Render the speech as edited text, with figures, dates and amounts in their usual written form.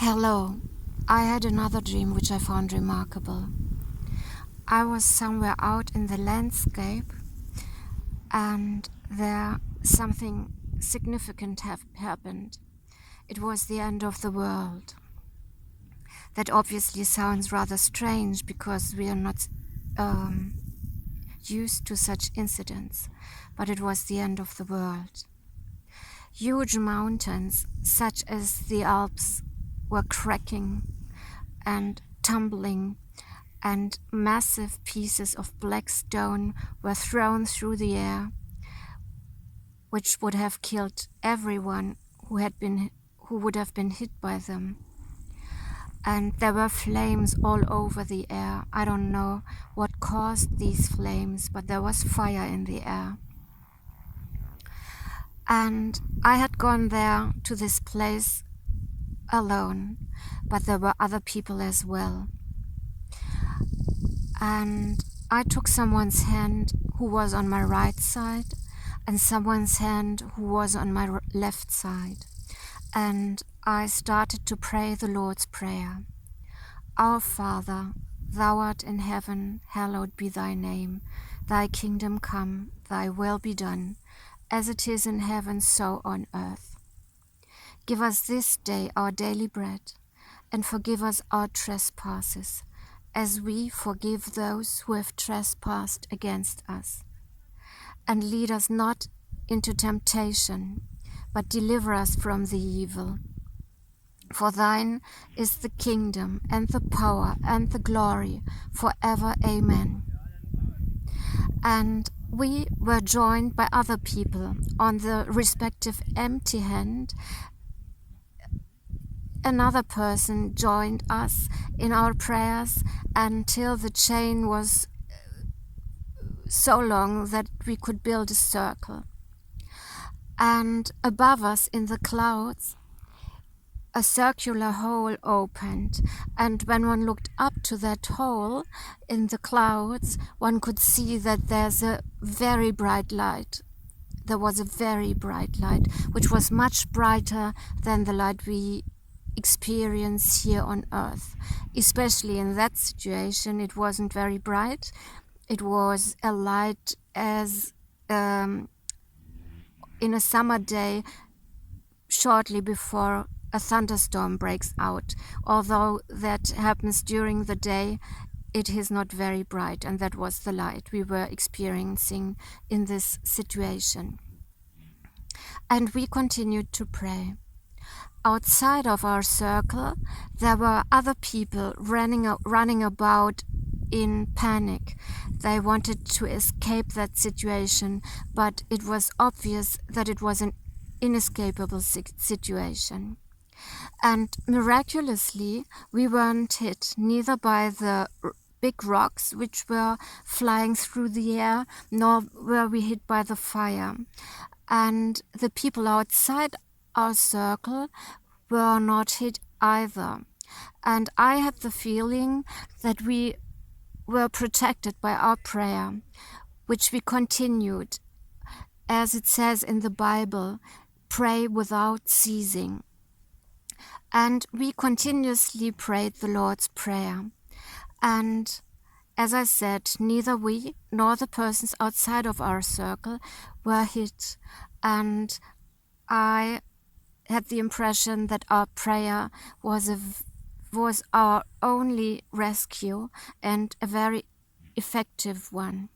Hello. I had another dream which I found remarkable. I was somewhere out in the landscape and there something significant happened. It was the end of the world. That obviously sounds rather strange because we are not used to such incidents, but it was the end of the world. Huge mountains, such as the Alps, were cracking and tumbling, and massive pieces of black stone were thrown through the air, which would have killed everyone who would have been hit by them. And there were flames all over the air. I don't know what caused these flames, but there was fire in the air. And I had gone there to this place alone, but there were other people as well. And I took someone's hand who was on my right side and someone's hand who was on my left side. And I started to pray the Lord's Prayer. Our Father, thou art in heaven, hallowed be thy name. Thy kingdom come, thy will be done, as it is in heaven, so on earth. Give us this day our daily bread, and forgive us our trespasses, as we forgive those who have trespassed against us. And lead us not into temptation, but deliver us from the evil. For thine is the kingdom, and the power, and the glory, forever. Amen. And we were joined by other people on the respective empty hand. Another person joined us in our prayers until the chain was so long that we could build a circle. And above us in the clouds, a circular hole opened, and when one looked up to that hole in the clouds, one could see that there's a very bright light. There was a very bright light, which was much brighter than the light we experience here on earth. Especially in that situation, it wasn't very bright. It was a light as in a summer day shortly before a thunderstorm breaks out. Although that happens during the day, it is not very bright, and that was the light we were experiencing in this situation. And we continued to pray. Outside of our circle, there were other people running about in panic. They wanted to escape that situation, but it was obvious that it was an inescapable situation. And miraculously, we weren't hit neither by the big rocks which were flying through the air, nor were we hit by the fire. And the people outside our circle were not hit either. And I had the feeling that we were protected by our prayer, which we continued. As it says in the Bible, pray without ceasing. And we continuously prayed the Lord's Prayer. And as I said, neither we nor the persons outside of our circle were hit. And I had the impression that our prayer was our only rescue, and a very effective one.